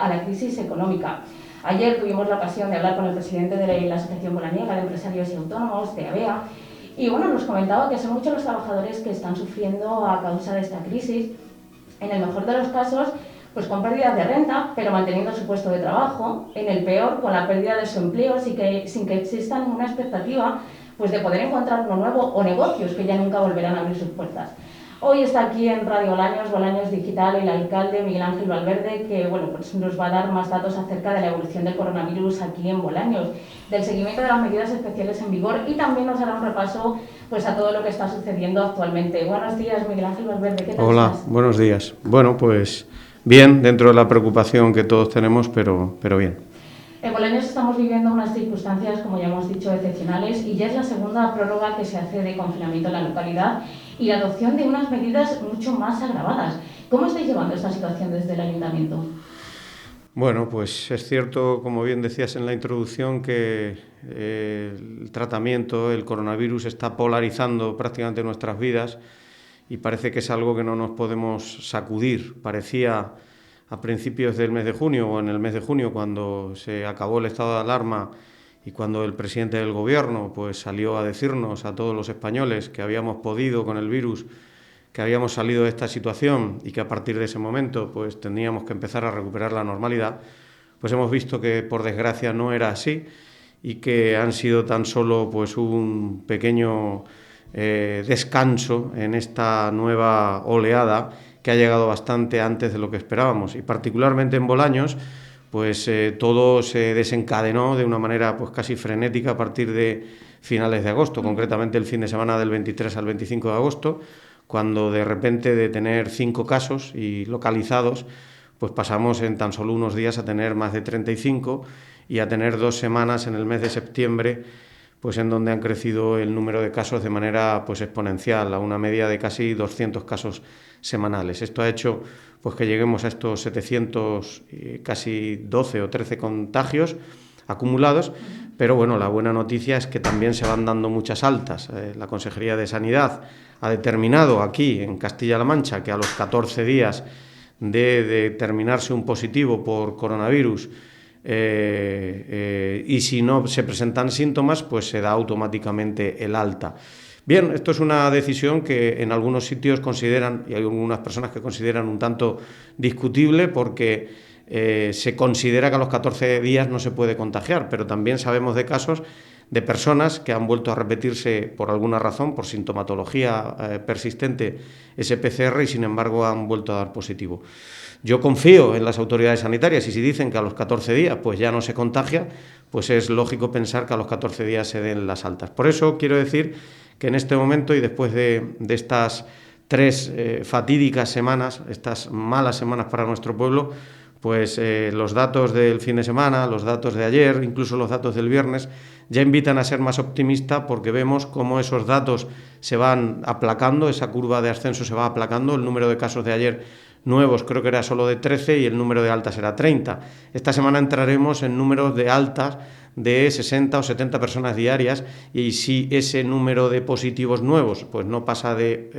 a la crisis económica. Ayer tuvimos la ocasión de hablar con el presidente de la Asociación Bolaniega de Empresarios y Autónomos, de ABEA, y bueno, nos comentaba que son muchos los trabajadores que están sufriendo a causa de esta crisis, en el mejor de los casos, pues con pérdidas de renta, pero manteniendo su puesto de trabajo, en el peor, con la pérdida de su empleo, sin que exista ninguna expectativa pues de poder encontrar uno nuevo o negocios que ya nunca volverán a abrir sus puertas. Hoy está aquí en Radio Bolaños Digital, el alcalde Miguel Ángel Valverde, que bueno, pues nos va a dar más datos acerca de la evolución del coronavirus aquí en Bolaños, del seguimiento de las medidas especiales en vigor, y también nos hará un repaso pues a todo lo que está sucediendo actualmente. Buenos días, Miguel Ángel Valverde, ¿qué tal Hola, estás? Buenos días. Bueno, pues bien, dentro de la preocupación que todos tenemos, pero bien. En Bolaños estamos viviendo unas circunstancias, como ya hemos dicho, excepcionales, y ya es la segunda prórroga que se hace de confinamiento en la localidad y la adopción de unas medidas mucho más agravadas. ¿Cómo estáis llevando esta situación desde el ayuntamiento? Bueno, pues es cierto, como bien decías en la introducción, que el tratamiento, el coronavirus, está polarizando prácticamente nuestras vidas y parece que es algo que no nos podemos sacudir. Parecía a principios del mes de junio o en el mes de junio, cuando se acabó el estado de alarma y cuando el presidente del gobierno pues salió a decirnos a todos los españoles que habíamos podido con el virus, que habíamos salido de esta situación y que a partir de ese momento pues teníamos que empezar a recuperar la normalidad, pues hemos visto que por desgracia no era así y que han sido tan solo pues un pequeño descanso en esta nueva oleada que ha llegado bastante antes de lo que esperábamos, y particularmente en Bolaños pues todo se desencadenó de una manera pues casi frenética a partir de finales de agosto, concretamente el fin de semana del 23 al 25 de agosto, cuando de repente de tener 5 casos y localizados, pues pasamos en tan solo unos días a tener más de 35 y a tener 2 semanas en el mes de septiembre, pues en donde han crecido el número de casos de manera pues exponencial, a una media de casi 200 casos semanales. Esto ha hecho pues que lleguemos a estos 700, casi 12 o 13 contagios acumulados, pero bueno, la buena noticia es que también se van dando muchas altas. La Consejería de Sanidad ha determinado aquí en Castilla-La Mancha que a los 14 días de determinarse un positivo por coronavirus y si no se presentan síntomas, pues se da automáticamente el alta. Bien, esto es una decisión que en algunos sitios consideran, y hay algunas personas que consideran un tanto discutible, porque se considera que a los 14 días no se puede contagiar, pero también sabemos de casos de personas que han vuelto a repetirse por alguna razón, por sintomatología persistente, ese PCR, y sin embargo han vuelto a dar positivo. Yo confío en las autoridades sanitarias, y si dicen que a los 14 días pues ya no se contagia, pues es lógico pensar que a los 14 días se den las altas. Por eso quiero decir que en este momento, y después de estas 3 fatídicas semanas, estas malas semanas para nuestro pueblo, pues los datos del fin de semana, los datos de ayer, incluso los datos del viernes, ya invitan a ser más optimista, porque vemos cómo esos datos se van aplacando, esa curva de ascenso se va aplacando. El número de casos de ayer nuevos creo que era solo de 13 y el número de altas era 30. Esta semana entraremos en números de altas de 60 o 70 personas diarias, y si ese número de positivos nuevos pues no pasa de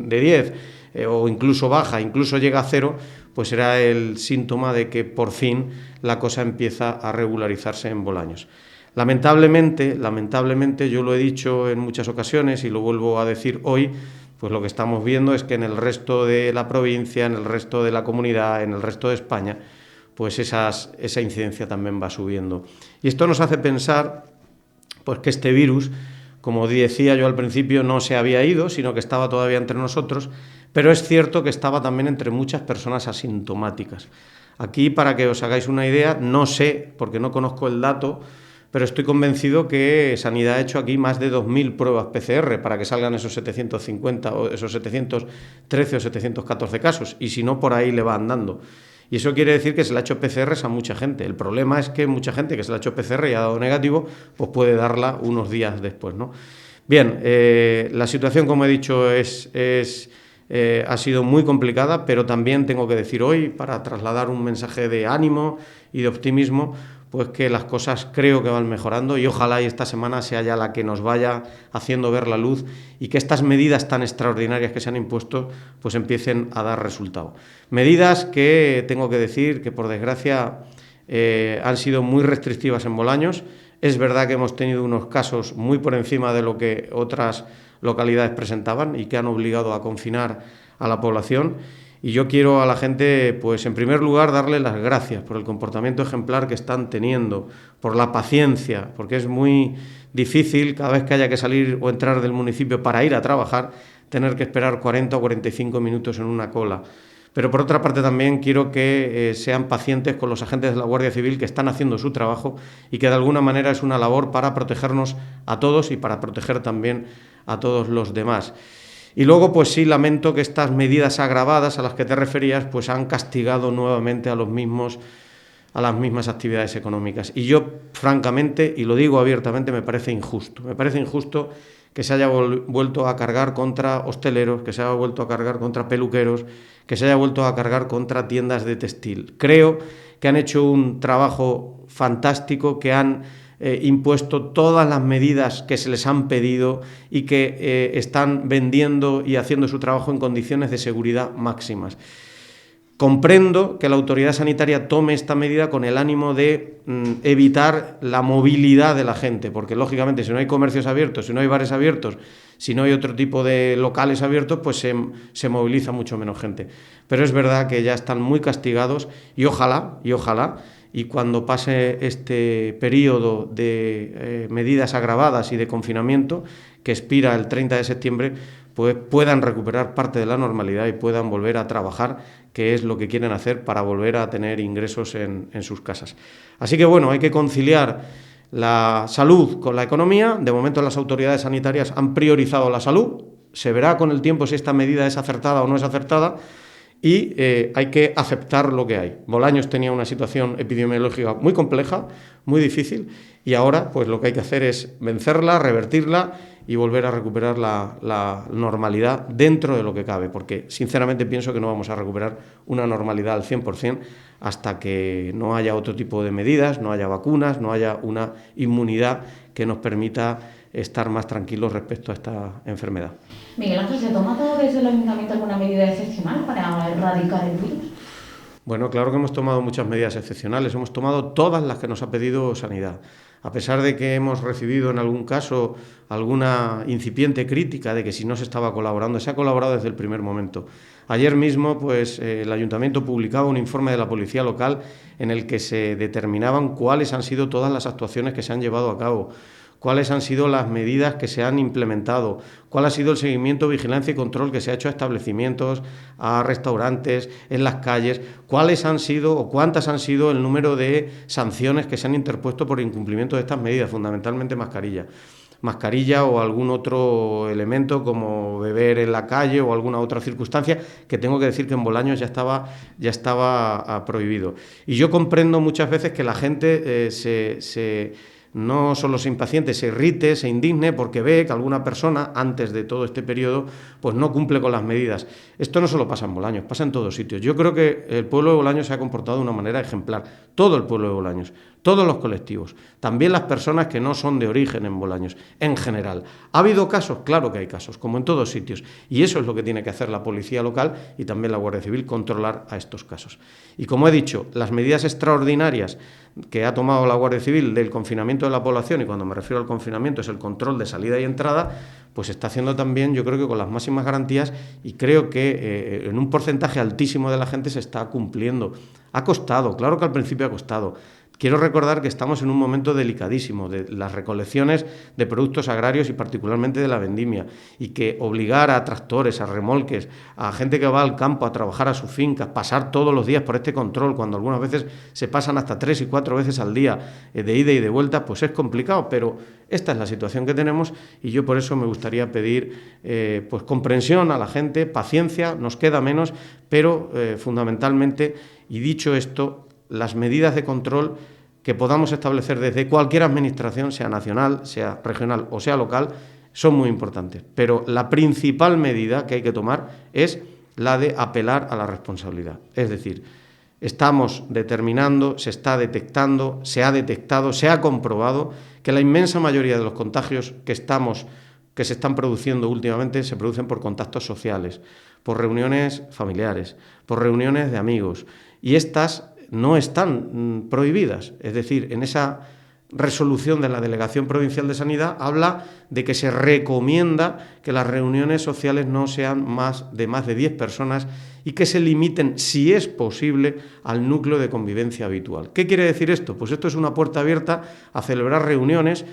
10 o incluso baja, incluso llega a 0, pues será el síntoma de que por fin la cosa empieza a regularizarse en Bolaños. Lamentablemente, yo lo he dicho en muchas ocasiones y lo vuelvo a decir hoy, pues lo que estamos viendo es que en el resto de la provincia, en el resto de la comunidad, en el resto de España, pues esa incidencia también va subiendo. Y esto nos hace pensar pues que este virus, como decía yo al principio, no se había ido, sino que estaba todavía entre nosotros, pero es cierto que estaba también entre muchas personas asintomáticas. Aquí, para que os hagáis una idea, no sé, porque no conozco el dato, pero estoy convencido que Sanidad ha hecho aquí más de 2.000 pruebas PCR para que salgan esos 750 o esos 713 o 714 casos, y si no, por ahí le va andando. Y eso quiere decir que se le ha hecho PCRs a mucha gente. El problema es que mucha gente que se le ha hecho PCR y ha dado negativo, pues puede darla unos días después, ¿no? Bien, la situación, como he dicho, ha sido muy complicada, pero también tengo que decir hoy, para trasladar un mensaje de ánimo y de optimismo, pues que las cosas creo que van mejorando y ojalá y esta semana sea ya la que nos vaya haciendo ver la luz y que estas medidas tan extraordinarias que se han impuesto pues empiecen a dar resultado. Medidas que tengo que decir que por desgracia han sido muy restrictivas en Bolaños. Es verdad que hemos tenido unos casos muy por encima de lo que otras localidades presentaban y que han obligado a confinar a la población. Y yo quiero a la gente, pues en primer lugar, darle las gracias por el comportamiento ejemplar que están teniendo, por la paciencia, porque es muy difícil cada vez que haya que salir o entrar del municipio para ir a trabajar, tener que esperar 40 o 45 minutos en una cola. Pero por otra parte también quiero que sean pacientes con los agentes de la Guardia Civil que están haciendo su trabajo y que de alguna manera es una labor para protegernos a todos y para proteger también a todos los demás. Y luego, pues sí, lamento que estas medidas agravadas a las que te referías, pues han castigado nuevamente a las mismas actividades económicas. Y yo, francamente, y lo digo abiertamente, me parece injusto. Me parece injusto que se haya vuelto a cargar contra hosteleros, que se haya vuelto a cargar contra peluqueros, que se haya vuelto a cargar contra tiendas de textil. Creo que han hecho un trabajo fantástico, que han impuesto todas las medidas que se les han pedido y que están vendiendo y haciendo su trabajo en condiciones de seguridad máximas. Comprendo que la autoridad sanitaria tome esta medida con el ánimo de evitar la movilidad de la gente, porque lógicamente si no hay comercios abiertos, si no hay bares abiertos, si no hay otro tipo de locales abiertos, pues se moviliza mucho menos gente. Pero es verdad que ya están muy castigados y ojalá, y cuando pase este periodo de medidas agravadas y de confinamiento, que expira el 30 de septiembre, pues puedan recuperar parte de la normalidad y puedan volver a trabajar, que es lo que quieren hacer para volver a tener ingresos en sus casas. Así que bueno, hay que conciliar la salud con la economía. De momento las autoridades sanitarias han priorizado la salud. Se verá con el tiempo si esta medida es acertada o no es acertada. Y hay que aceptar lo que hay. Bolaños tenía una situación epidemiológica muy compleja, muy difícil, y ahora pues lo que hay que hacer es vencerla, revertirla y volver a recuperar la normalidad dentro de lo que cabe, porque sinceramente pienso que no vamos a recuperar una normalidad al 100% hasta que no haya otro tipo de medidas, no haya vacunas, no haya una inmunidad que nos permita estar más tranquilos respecto a esta enfermedad. Miguel Ángel, ¿se ha tomado desde el Ayuntamiento alguna medida excepcional para erradicar el virus? Bueno, claro que hemos tomado muchas medidas excepcionales, hemos tomado todas las que nos ha pedido Sanidad. A pesar de que hemos recibido en algún caso alguna incipiente crítica de que si no se estaba colaborando, se ha colaborado desde el primer momento. Ayer mismo, pues, el Ayuntamiento publicaba un informe de la Policía Local en el que se determinaban cuáles han sido todas las actuaciones que se han llevado a cabo, cuáles han sido las medidas que se han implementado, cuál ha sido el seguimiento, vigilancia y control que se ha hecho a establecimientos, a restaurantes, en las calles, cuáles han sido o cuántas han sido el número de sanciones que se han interpuesto por incumplimiento de estas medidas, fundamentalmente mascarilla o algún otro elemento como beber en la calle o alguna otra circunstancia, que tengo que decir que en Bolaños ya estaba prohibido. Y yo comprendo muchas veces que la gente no solo se impaciente, se irrite, se indigne porque ve que alguna persona antes de todo este periodo pues no cumple con las medidas. Esto no solo pasa en Bolaños, pasa en todos sitios. Yo creo que el pueblo de Bolaños se ha comportado de una manera ejemplar, todo el pueblo de Bolaños, todos los colectivos, también las personas que no son de origen en Bolaños, en general. ¿Ha habido casos? Claro que hay casos, como en todos sitios, y eso es lo que tiene que hacer la policía local y también la Guardia Civil, controlar a estos casos. Y como he dicho, las medidas extraordinarias que ha tomado la Guardia Civil del confinamiento de la población, y cuando me refiero al confinamiento es el control de salida y entrada, pues está haciendo también, yo creo que con las máximas garantías, y creo que en un porcentaje altísimo de la gente se está cumpliendo. Ha costado, claro que al principio ha costado. Quiero recordar que estamos en un momento delicadísimo de las recolecciones de productos agrarios y particularmente de la vendimia, y que obligar a tractores, a remolques, a gente que va al campo a trabajar a sus fincas, pasar todos los días por este control, cuando algunas veces se pasan hasta 3 y 4 veces al día de ida y de vuelta, pues es complicado, pero esta es la situación que tenemos y yo por eso me gustaría pedir pues comprensión a la gente, paciencia, nos queda menos, pero fundamentalmente, y dicho esto, las medidas de control que podamos establecer desde cualquier administración, sea nacional, sea regional o sea local, son muy importantes. Pero la principal medida que hay que tomar es la de apelar a la responsabilidad. Es decir, estamos determinando, se está detectando, se ha detectado, se ha comprobado que la inmensa mayoría de los contagios que se están produciendo últimamente se producen por contactos sociales, por reuniones familiares, por reuniones de amigos, y estas no están prohibidas. Es decir, en esa resolución de la Delegación Provincial de Sanidad habla de que se recomienda que las reuniones sociales no sean más de 10 personas y que se limiten, si es posible, al núcleo de convivencia habitual. ¿Qué quiere decir esto? Pues esto es una puerta abierta a celebrar reuniones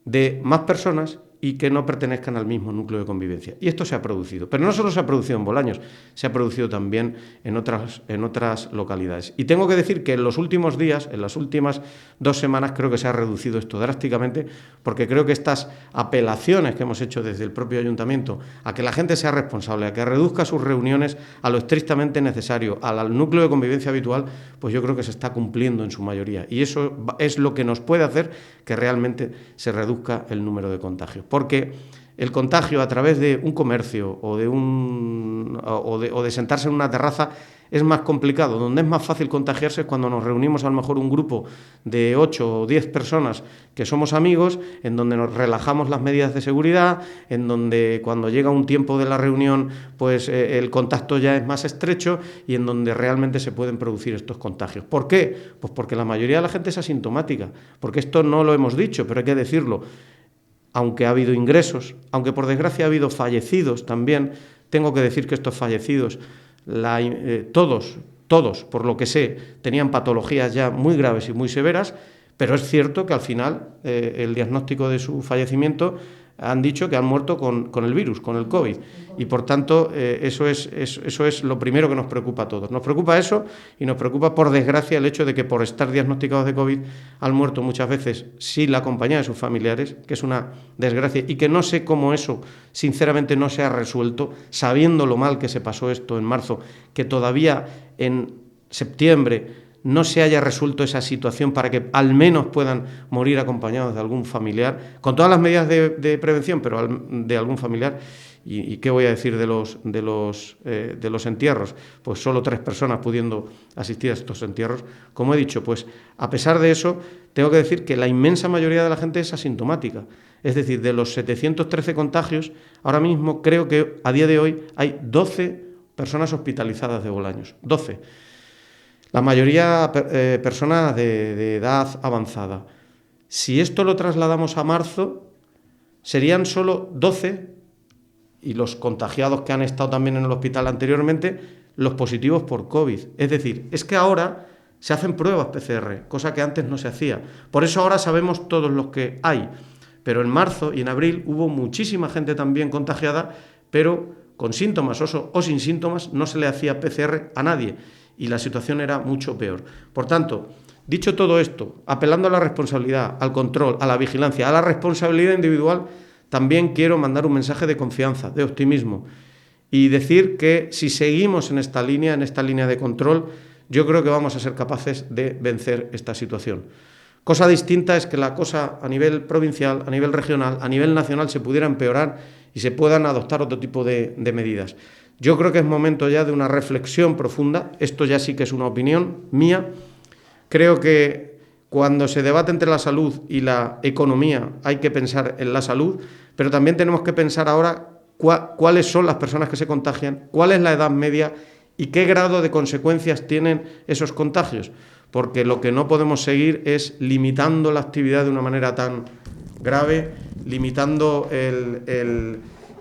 de más personas y que no pertenezcan al mismo núcleo de convivencia. Y esto se ha producido. Pero no solo se ha producido en Bolaños, se ha producido también en otras localidades. Y tengo que decir que en los últimos días, en las últimas 2 semanas, creo que se ha reducido esto drásticamente, porque creo que estas apelaciones que hemos hecho desde el propio ayuntamiento a que la gente sea responsable, a que reduzca sus reuniones a lo estrictamente necesario, al núcleo de convivencia habitual, pues yo creo que se está cumpliendo en su mayoría. Y eso es lo que nos puede hacer que realmente se reduzca el número de contagios. Porque el contagio a través de un comercio o de sentarse en una terraza es más complicado. Donde es más fácil contagiarse es cuando nos reunimos a lo mejor un grupo de 8 o 10 personas que somos amigos, en donde nos relajamos las medidas de seguridad, en donde cuando llega un tiempo de la reunión pues el contacto ya es más estrecho y en donde realmente se pueden producir estos contagios. ¿Por qué? Pues porque la mayoría de la gente es asintomática, porque esto no lo hemos dicho, pero hay que decirlo. Aunque ha habido ingresos, aunque por desgracia ha habido fallecidos también, tengo que decir que estos fallecidos, todos, por lo que sé, tenían patologías ya muy graves y muy severas, pero es cierto que al final el diagnóstico de su fallecimiento han dicho que han muerto con el virus, con el COVID. Y por tanto, eso es lo primero que nos preocupa a todos. Nos preocupa eso y nos preocupa, por desgracia, el hecho de que por estar diagnosticados de COVID han muerto muchas veces sin la compañía de sus familiares, que es una desgracia, y que no sé cómo eso, sinceramente, no se ha resuelto, sabiendo lo mal que se pasó esto en marzo, que todavía en septiembre no se haya resuelto esa situación para que al menos puedan morir acompañados de algún familiar, con todas las medidas de prevención, pero de algún familiar. ¿Y qué voy a decir de los entierros? Pues solo 3 personas pudiendo asistir a estos entierros. Como he dicho, pues a pesar de eso, tengo que decir que la inmensa mayoría de la gente es asintomática. Es decir, de los 713 contagios, ahora mismo creo que a día de hoy hay 12 personas hospitalizadas de Bolaños. 12. La mayoría personas de edad avanzada. Si esto lo trasladamos a marzo, serían solo 12, y los contagiados que han estado también en el hospital anteriormente, los positivos por COVID. Es decir, es que ahora se hacen pruebas PCR, cosa que antes no se hacía. Por eso ahora sabemos todos los que hay. Pero en marzo y en abril hubo muchísima gente también contagiada, pero con síntomas o sin síntomas no se le hacía PCR a nadie. Y la situación era mucho peor. Por tanto, dicho todo esto, apelando a la responsabilidad, al control, a la vigilancia, a la responsabilidad individual, también quiero mandar un mensaje de confianza, de optimismo, y decir que si seguimos en esta línea de control, yo creo que vamos a ser capaces de vencer esta situación. Cosa distinta es que la cosa a nivel provincial, a nivel regional, a nivel nacional se pudiera empeorar y se puedan adoptar otro tipo de medidas. Yo creo que es momento ya de una reflexión profunda. Esto ya sí que es una opinión mía. Creo que cuando se debate entre la salud y la economía hay que pensar en la salud, pero también tenemos que pensar ahora cuáles son las personas que se contagian, cuál es la edad media y qué grado de consecuencias tienen esos contagios. Porque lo que no podemos seguir es limitando la actividad de una manera tan grave, limitando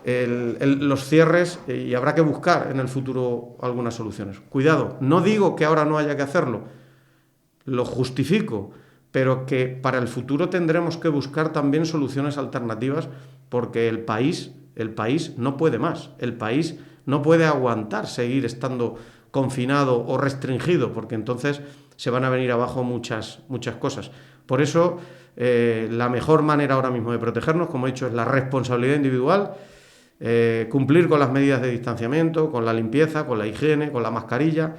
los cierres, y habrá que buscar en el futuro algunas soluciones. Cuidado, no digo que ahora no haya que hacerlo, lo justifico, pero que para el futuro tendremos que buscar también soluciones alternativas, porque el país no puede más, el país no puede aguantar seguir estando confinado o restringido, porque entonces se van a venir abajo muchas cosas. Por eso, la mejor manera ahora mismo de protegernos, como he dicho, es la responsabilidad individual, cumplir con las medidas de distanciamiento, con la limpieza, con la higiene, con la mascarilla,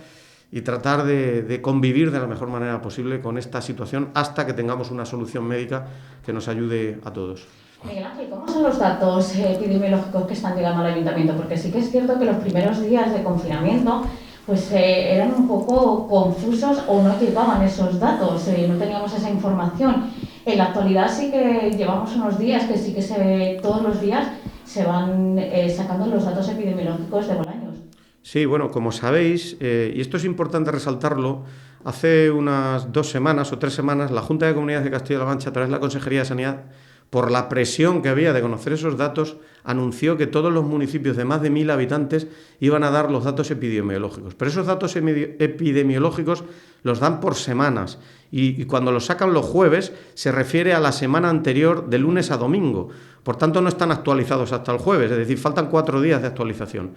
y tratar de convivir de la mejor manera posible con esta situación hasta que tengamos una solución médica que nos ayude a todos. Miguel Ángel, ¿cómo son los datos epidemiológicos que están llegando al ayuntamiento? Porque sí que es cierto que los primeros días de confinamiento pues eran un poco confusos o no llegaban esos datos, no teníamos esa información. En la actualidad sí que llevamos unos días que sí que todos los días se van sacando los datos epidemiológicos de Bolaños. Sí, bueno, como sabéis, y esto es importante resaltarlo, hace unas 2 semanas o 3 semanas la Junta de Comunidades de Castilla-La Mancha, a través de la Consejería de Sanidad, por la presión que había de conocer esos datos, anunció que todos los municipios de más de 1.000 habitantes iban a dar los datos epidemiológicos. Pero esos datos epidemiológicos los dan por semanas y cuando los sacan los jueves se refiere a la semana anterior de lunes a domingo. Por tanto, no están actualizados hasta el jueves, es decir, faltan 4 días de actualización.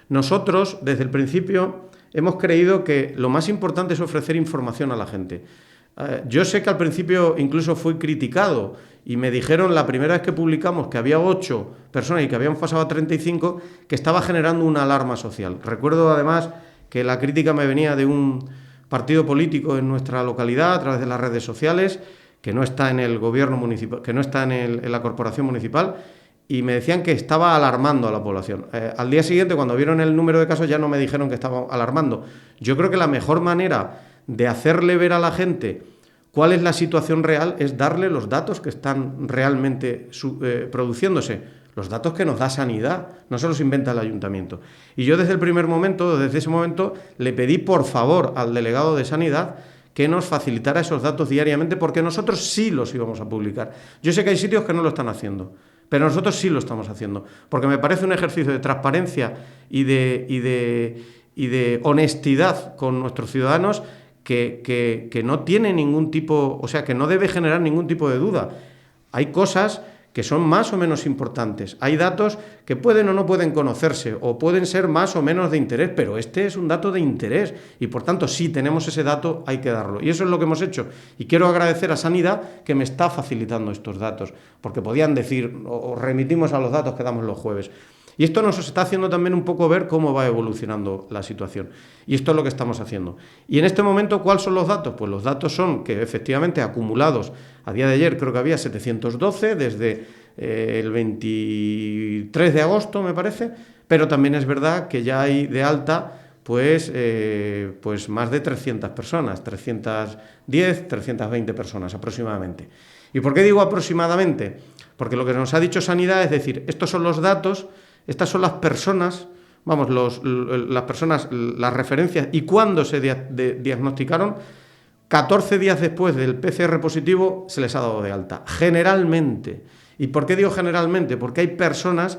Nosotros, desde el principio, hemos creído que lo más importante es ofrecer información a la gente. Yo sé que al principio incluso fui criticado y me dijeron la primera vez que publicamos que había 8 personas y que habían pasado a 35 que estaba generando una alarma social. Recuerdo además que la crítica me venía de un partido político en nuestra localidad a través de las redes sociales que no está en el gobierno municipal, que no está en la corporación municipal, y me decían que estaba alarmando a la población. Al día siguiente, cuando vieron el número de casos, ya no me dijeron que estaba alarmando. Yo creo que la mejor manera de hacerle ver a la gente cuál es la situación real es darle los datos que están realmente produciéndose, los datos que nos da Sanidad, no se los inventa el ayuntamiento. Y yo desde ese momento, le pedí por favor al delegado de Sanidad que nos facilitara esos datos diariamente, porque nosotros sí los íbamos a publicar. Yo sé que hay sitios que no lo están haciendo, pero nosotros sí lo estamos haciendo, porque me parece un ejercicio de transparencia y de honestidad con nuestros ciudadanos que no tiene ningún tipo, o sea, que no debe generar ningún tipo de duda. Hay cosas que son más o menos importantes, hay datos que pueden o no pueden conocerse, o pueden ser más o menos de interés, pero este es un dato de interés, y por tanto, si tenemos ese dato, hay que darlo. Y eso es lo que hemos hecho, y quiero agradecer a Sanidad que me está facilitando estos datos, porque podían decir, o remitimos a los datos que damos los jueves. Y esto nos está haciendo también un poco ver cómo va evolucionando la situación. Y esto es lo que estamos haciendo. Y en este momento, ¿cuáles son los datos? Pues los datos son que efectivamente acumulados, a día de ayer creo que había 712 desde el 23 de agosto, me parece, pero también es verdad que ya hay de alta pues más de 300 personas, 310, 320 personas aproximadamente. ¿Y por qué digo aproximadamente? Porque lo que nos ha dicho Sanidad es decir, estos son los datos, estas son las personas, las referencias y cuándo se diagnosticaron. 14 días después del PCR positivo se les ha dado de alta, generalmente. ¿Y por qué digo generalmente? Porque hay personas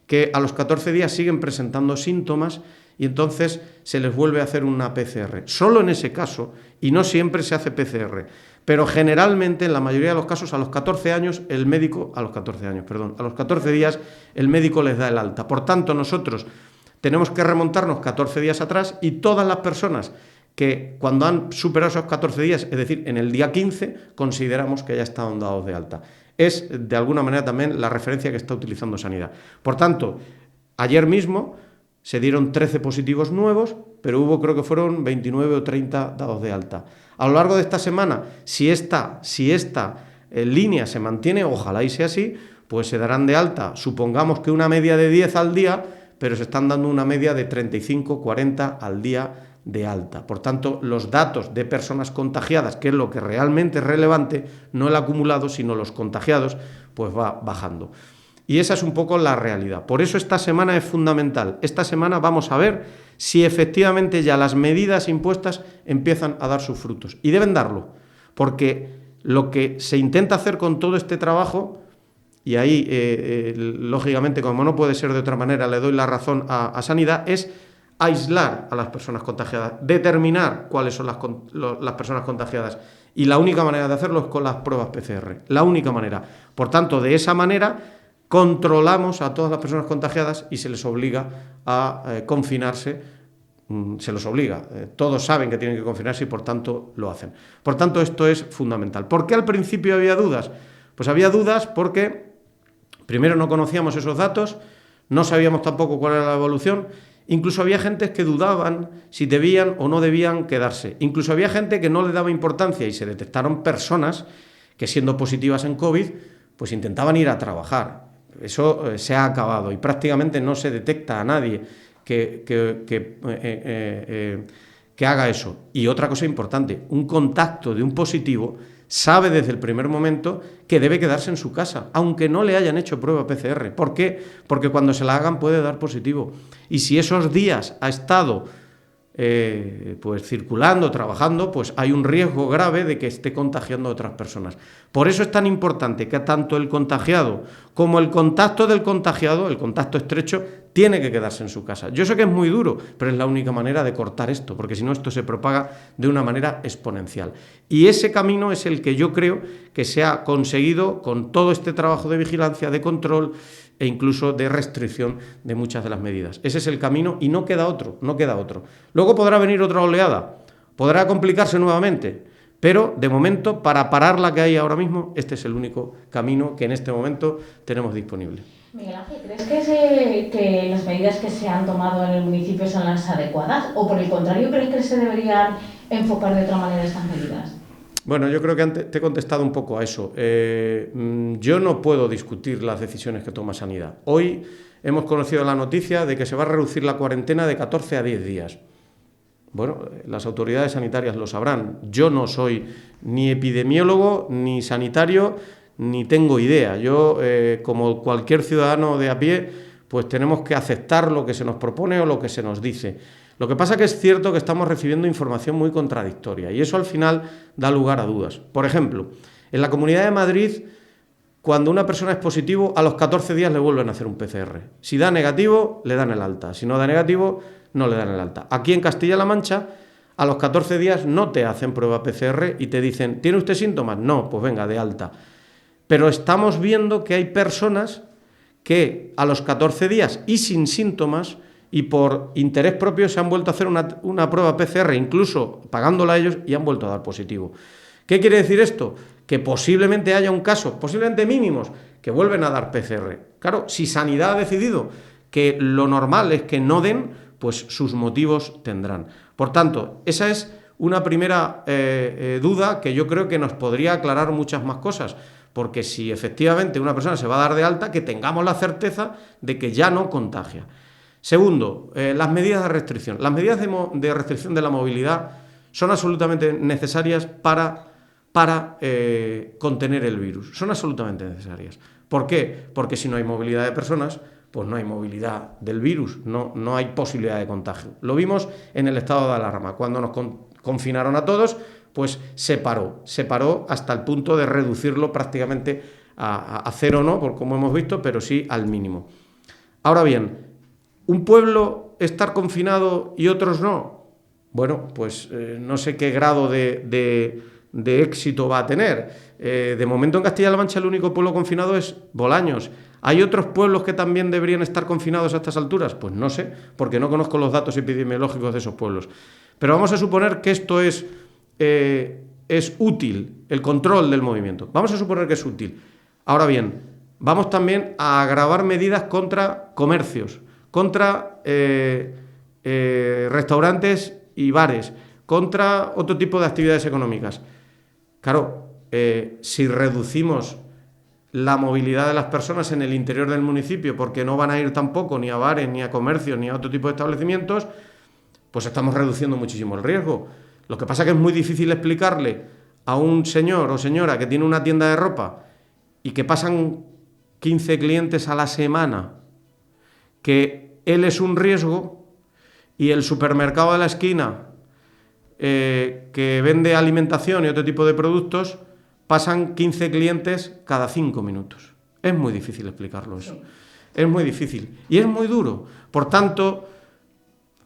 que a los 14 días siguen presentando síntomas y entonces se les vuelve a hacer una PCR. Solo en ese caso, y no siempre se hace PCR, pero generalmente, en la mayoría de los casos, a los 14 días el médico les da el alta. Por tanto, nosotros tenemos que remontarnos 14 días atrás y todas las personas que cuando han superado esos 14 días, es decir, en el día 15, consideramos que ya están dados de alta. Es, de alguna manera, también la referencia que está utilizando Sanidad. Por tanto, ayer mismo se dieron 13 positivos nuevos, pero creo que fueron 29 o 30 dados de alta. A lo largo de esta semana, si esta línea se mantiene, ojalá y sea así, pues se darán de alta, supongamos que una media de 10 al día, pero se están dando una media de 35, 40 al día de alta. Por tanto, los datos de personas contagiadas, que es lo que realmente es relevante, no el acumulado, sino los contagiados, pues va bajando. Y esa es un poco la realidad. Por eso esta semana es fundamental. Esta semana vamos a ver si efectivamente ya las medidas impuestas empiezan a dar sus frutos. Y deben darlo, porque lo que se intenta hacer con todo este trabajo, y ahí, lógicamente, como no puede ser de otra manera, le doy la razón a Sanidad, es aislar a las personas contagiadas, determinar cuáles son las personas contagiadas. Y la única manera de hacerlo es con las pruebas PCR. La única manera. Por tanto, de esa manera controlamos a todas las personas contagiadas y se les obliga a confinarse, se los obliga. Todos saben que tienen que confinarse y por tanto lo hacen. Por tanto, esto es fundamental. ¿Por qué al principio había dudas? Pues había dudas porque primero no conocíamos esos datos, no sabíamos tampoco cuál era la evolución, incluso había gente que dudaban si debían o no debían quedarse. Incluso había gente que no le daba importancia y se detectaron personas que siendo positivas en COVID, pues intentaban ir a trabajar. Eso se ha acabado y prácticamente no se detecta a nadie que haga eso. Y otra cosa importante, un contacto de un positivo sabe desde el primer momento que debe quedarse en su casa, aunque no le hayan hecho prueba PCR. ¿Por qué? Porque cuando se la hagan puede dar positivo. Y si esos días ha estado pues circulando, trabajando, pues hay un riesgo grave de que esté contagiando a otras personas. Por eso es tan importante que tanto el contagiado como el contacto del contagiado, el contacto estrecho, tiene que quedarse en su casa. Yo sé que es muy duro, pero es la única manera de cortar esto, porque si no esto se propaga de una manera exponencial. Y ese camino es el que yo creo que se ha conseguido con todo este trabajo de vigilancia, de control e incluso de restricción de muchas de las medidas. Ese es el camino y no queda otro, no queda otro. Luego podrá venir otra oleada, podrá complicarse nuevamente, pero de momento, para parar la que hay ahora mismo, este es el único camino que en este momento tenemos disponible. Miguel Ángel, ¿crees que las medidas que se han tomado en el municipio son las adecuadas? ¿O por el contrario, crees que se deberían enfocar de otra manera estas medidas? Bueno, yo creo que antes te he contestado un poco a eso. Yo no puedo discutir las decisiones que toma Sanidad. Hoy hemos conocido la noticia de que se va a reducir la cuarentena de 14 a 10 días. Bueno, las autoridades sanitarias lo sabrán. Yo no soy ni epidemiólogo, ni sanitario, ni tengo idea. Yo, como cualquier ciudadano de a pie, pues tenemos que aceptar lo que se nos propone o lo que se nos dice. Lo que pasa es que es cierto que estamos recibiendo información muy contradictoria y eso al final da lugar a dudas. Por ejemplo, en la Comunidad de Madrid, cuando una persona es positivo, a los 14 días le vuelven a hacer un PCR. Si da negativo, le dan el alta. Si no da negativo, no le dan el alta. Aquí en Castilla-La Mancha, a los 14 días no te hacen prueba PCR y te dicen, ¿tiene usted síntomas? No, pues venga, de alta. Pero estamos viendo que hay personas que a los 14 días y sin síntomas y por interés propio se han vuelto a hacer una prueba PCR, incluso pagándola ellos, y han vuelto a dar positivo. ¿Qué quiere decir esto? Que posiblemente haya un caso, posiblemente mínimos, que vuelven a dar PCR. Claro, si Sanidad ha decidido que lo normal es que no den, pues sus motivos tendrán. Por tanto, esa es una primera duda que yo creo que nos podría aclarar muchas más cosas, porque si efectivamente una persona se va a dar de alta, que tengamos la certeza de que ya no contagia. Segundo, las medidas de restricción. Las medidas de restricción de la movilidad son absolutamente necesarias para contener el virus. Son absolutamente necesarias. ¿Por qué? Porque si no hay movilidad de personas, pues no hay movilidad del virus, no hay posibilidad de contagio. Lo vimos en el estado de alarma. Cuando nos confinaron a todos, pues se paró hasta el punto de reducirlo prácticamente a cero, no, por como hemos visto, pero sí al mínimo. Ahora bien, ¿un pueblo estar confinado y otros no? Bueno, pues no sé qué grado de éxito va a tener. De momento en Castilla-La Mancha el único pueblo confinado es Bolaños. ¿Hay otros pueblos que también deberían estar confinados a estas alturas? Pues no sé, porque no conozco los datos epidemiológicos de esos pueblos. Pero vamos a suponer que esto es útil, el control del movimiento. Vamos a suponer que es útil. Ahora bien, vamos también a agravar medidas contra comercios, contra restaurantes y bares, contra otro tipo de actividades económicas. Claro, si reducimos la movilidad de las personas en el interior del municipio porque no van a ir tampoco ni a bares, ni a comercios, ni a otro tipo de establecimientos, pues estamos reduciendo muchísimo el riesgo. Lo que pasa es que es muy difícil explicarle a un señor o señora que tiene una tienda de ropa y que pasan 15 clientes a la semana, que él es un riesgo y el supermercado de la esquina que vende alimentación y otro tipo de productos pasan 15 clientes cada 5 minutos. Es muy difícil explicarlo eso. Es muy difícil y es muy duro. Por tanto,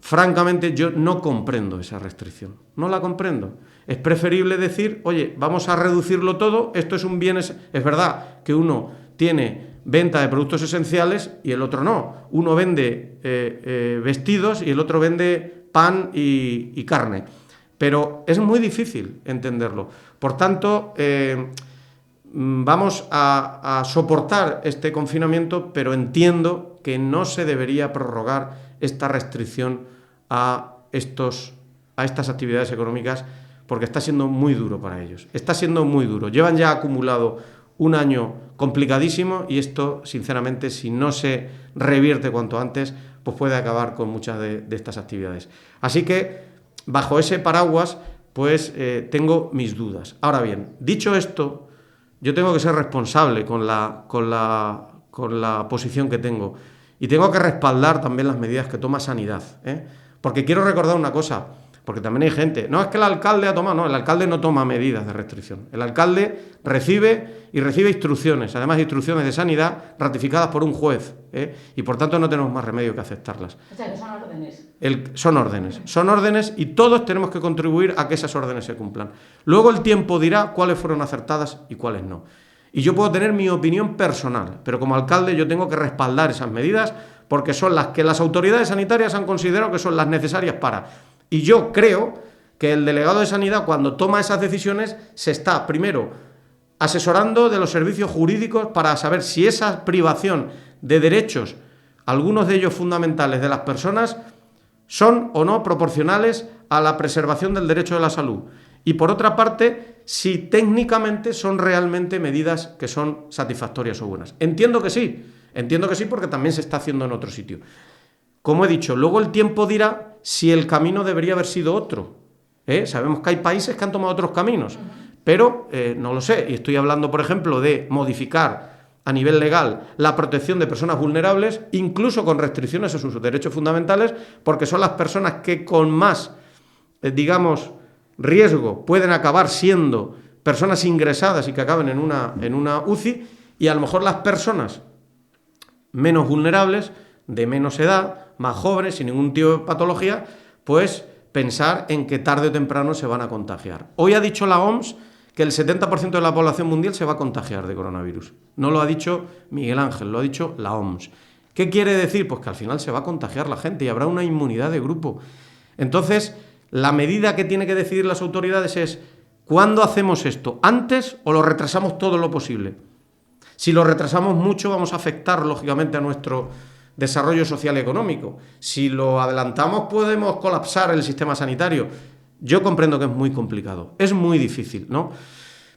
francamente, yo no comprendo esa restricción. No la comprendo. Es preferible decir, oye, vamos a reducirlo todo, esto es un bien... Es verdad que uno tiene venta de productos esenciales y el otro no. Uno vende vestidos y el otro vende pan y carne. Pero es muy difícil entenderlo. Por tanto, vamos a soportar este confinamiento, pero entiendo que no se debería prorrogar esta restricción a estas actividades económicas porque está siendo muy duro para ellos. Está siendo muy duro. Llevan ya acumulado un año complicadísimo y esto, sinceramente, si no se revierte cuanto antes, pues puede acabar con muchas de estas actividades. Así que, bajo ese paraguas, pues tengo mis dudas. Ahora bien, dicho esto, yo tengo que ser responsable con la posición que tengo y tengo que respaldar también las medidas que toma Sanidad, porque quiero recordar una cosa, porque también hay gente, no es que el alcalde ha tomado, no, el alcalde no toma medidas de restricción, el alcalde recibe instrucciones, además instrucciones de Sanidad ratificadas por un juez, y por tanto no tenemos más remedio que aceptarlas. O sea, que son órdenes. Son órdenes y todos tenemos que contribuir a que esas órdenes se cumplan. Luego el tiempo dirá cuáles fueron acertadas y cuáles no. Y yo puedo tener mi opinión personal, pero como alcalde yo tengo que respaldar esas medidas porque son las que las autoridades sanitarias han considerado que son las necesarias para. Y yo creo que el delegado de Sanidad, cuando toma esas decisiones, se está, primero, asesorando de los servicios jurídicos para saber si esa privación de derechos, algunos de ellos fundamentales de las personas, son o no proporcionales a la preservación del derecho de la salud. Y por otra parte, si técnicamente son realmente medidas que son satisfactorias o buenas. Entiendo que sí porque también se está haciendo en otro sitio. Como he dicho, luego el tiempo dirá si el camino debería haber sido otro. Sabemos que hay países que han tomado otros caminos, pero no lo sé. Y estoy hablando, por ejemplo, de modificar a nivel legal la protección de personas vulnerables, incluso con restricciones a sus derechos fundamentales, porque son las personas que con más, riesgo pueden acabar siendo personas ingresadas y que acaben en una UCI, y a lo mejor las personas menos vulnerables, de menos edad, más jóvenes, sin ningún tipo de patología, pues pensar en que tarde o temprano se van a contagiar. Hoy ha dicho la OMS que el 70% de la población mundial se va a contagiar de coronavirus. No lo ha dicho Miguel Ángel, lo ha dicho la OMS. ¿Qué quiere decir? Pues que al final se va a contagiar la gente y habrá una inmunidad de grupo. Entonces, la medida que tienen que decidir las autoridades es ¿cuándo hacemos esto? ¿Antes o lo retrasamos todo lo posible? Si lo retrasamos mucho, vamos a afectar, lógicamente, a nuestro desarrollo social y económico. Si lo adelantamos, podemos colapsar el sistema sanitario. Yo comprendo que es muy complicado, es muy difícil, ¿no?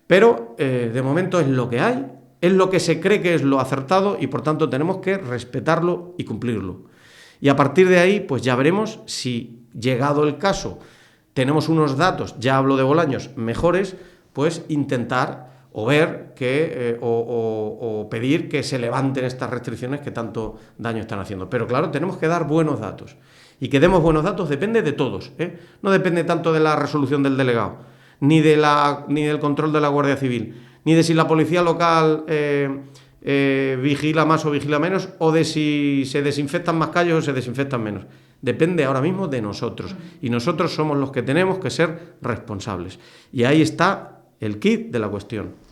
Pero, de momento, es lo que hay, es lo que se cree que es lo acertado y, por tanto, tenemos que respetarlo y cumplirlo. Y a partir de ahí, pues ya veremos si, llegado el caso, tenemos unos datos, ya hablo de Bolaños, mejores, pues intentar o ver que o pedir que se levanten estas restricciones que tanto daño están haciendo. Pero claro, tenemos que dar buenos datos. Y que demos buenos datos depende de todos, No depende tanto de la resolución del delegado, ni del control de la Guardia Civil, ni de si la policía local vigila más o vigila menos, o de si se desinfectan más calles o se desinfectan menos. Depende ahora mismo de nosotros. Y nosotros somos los que tenemos que ser responsables. Y ahí está el kit de la cuestión.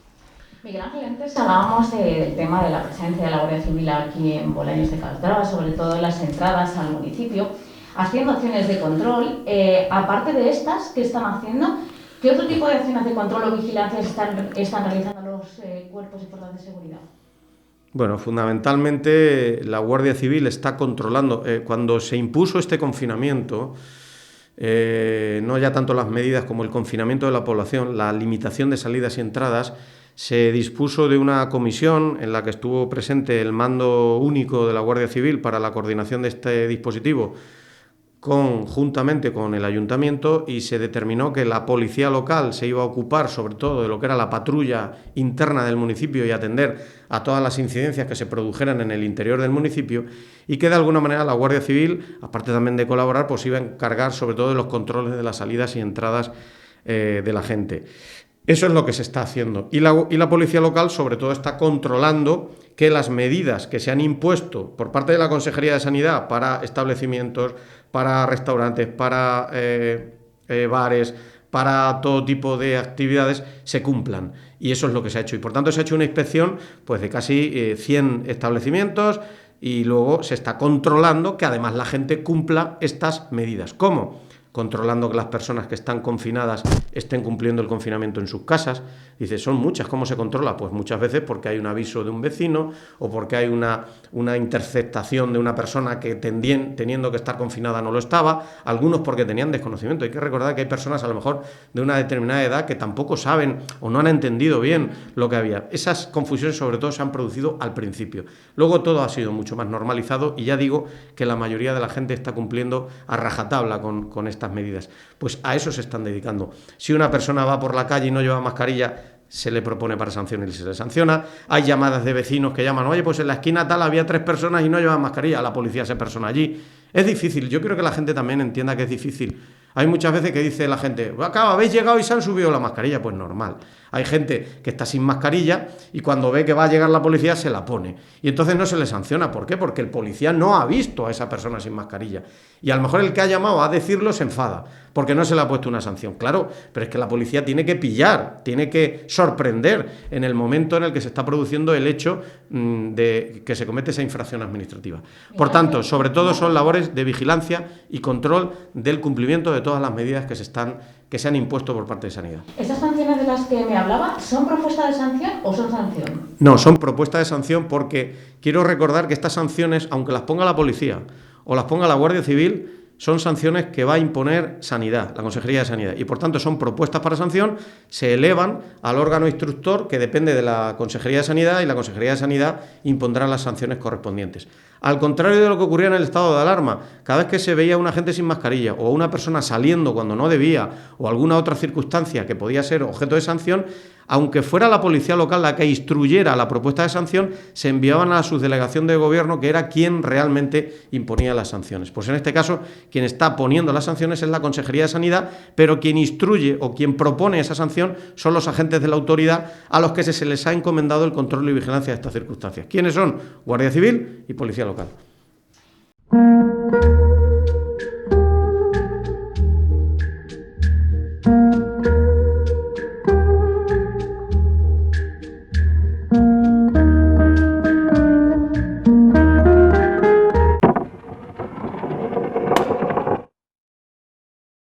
Miguel Ángel, antes hablábamos del tema de la presencia de la Guardia Civil aquí en Bolaños de Calatrava, sobre todo en las entradas al municipio, haciendo acciones de control. Aparte de estas, ¿qué están haciendo? ¿Qué otro tipo de acciones de control o vigilancia están realizando los cuerpos y fuerzas de seguridad? Bueno, fundamentalmente la Guardia Civil está controlando. Cuando se impuso este confinamiento, no ya tanto las medidas como el confinamiento de la población, la limitación de salidas y entradas, se dispuso de una comisión en la que estuvo presente el mando único de la Guardia Civil para la coordinación de este dispositivo, conjuntamente con el ayuntamiento, y se determinó que la policía local se iba a ocupar sobre todo de lo que era la patrulla interna del municipio y atender a todas las incidencias que se produjeran en el interior del municipio, y que de alguna manera la Guardia Civil, aparte también de colaborar, pues iba a encargar sobre todo de los controles de las salidas y entradas de la gente. Eso es lo que se está haciendo. Y la policía local, sobre todo, está controlando que las medidas que se han impuesto por parte de la Consejería de Sanidad para establecimientos, para restaurantes, para bares, para todo tipo de actividades, se cumplan. Y eso es lo que se ha hecho. Y por tanto se ha hecho una inspección pues, de casi 100 establecimientos, y luego se está controlando que además la gente cumpla estas medidas. ¿Cómo? controlando que las personas que están confinadas estén cumpliendo el confinamiento en sus casas. Dice, son muchas, ¿cómo se controla? Pues muchas veces porque hay un aviso de un vecino o porque hay una interceptación de una persona que teniendo que estar confinada no lo estaba, algunos porque tenían desconocimiento. Hay que recordar que hay personas a lo mejor de una determinada edad que tampoco saben o no han entendido bien lo que había. Esas confusiones sobre todo se han producido al principio. Luego todo ha sido mucho más normalizado y ya digo que la mayoría de la gente está cumpliendo a rajatabla con estas medidas. Pues a eso se están dedicando. Si una persona va por la calle y no lleva mascarilla, se le propone para sancionar y se le sanciona. Hay llamadas de vecinos que llaman, oye, pues en la esquina tal había 3 personas y no llevaban mascarilla, la policía se persona allí. Es difícil, yo creo que la gente también entienda que es difícil. Hay muchas veces que dice la gente, acá habéis llegado y se han subido la mascarilla, pues normal. Hay gente que está sin mascarilla y cuando ve que va a llegar la policía se la pone. Y entonces no se le sanciona. ¿Por qué? Porque el policía no ha visto a esa persona sin mascarilla. Y a lo mejor el que ha llamado a decirlo se enfada, porque no se le ha puesto una sanción. Claro, pero es que la policía tiene que pillar, tiene que sorprender en el momento en el que se está produciendo el hecho de que se comete esa infracción administrativa. Por tanto, sobre todo son labores de vigilancia y control del cumplimiento de todas las medidas que se han impuesto por parte de Sanidad. ¿Estas sanciones de las que me hablaba son propuestas de sanción o son sanción? No, son propuestas de sanción porque quiero recordar que estas sanciones, aunque las ponga la policía o las ponga la Guardia Civil, son sanciones que va a imponer Sanidad, la Consejería de Sanidad, y por tanto son propuestas para sanción, se elevan al órgano instructor que depende de la Consejería de Sanidad y la Consejería de Sanidad impondrá las sanciones correspondientes. Al contrario de lo que ocurría en el estado de alarma, cada vez que se veía a una gente sin mascarilla o a una persona saliendo cuando no debía o alguna otra circunstancia que podía ser objeto de sanción, aunque fuera la policía local la que instruyera la propuesta de sanción, se enviaban a la subdelegación de gobierno, que era quien realmente imponía las sanciones. Pues en este caso, quien está poniendo las sanciones es la Consejería de Sanidad, pero quien instruye o quien propone esa sanción son los agentes de la autoridad a los que se les ha encomendado el control y vigilancia de estas circunstancias. ¿Quiénes son? Guardia Civil y Policía Local.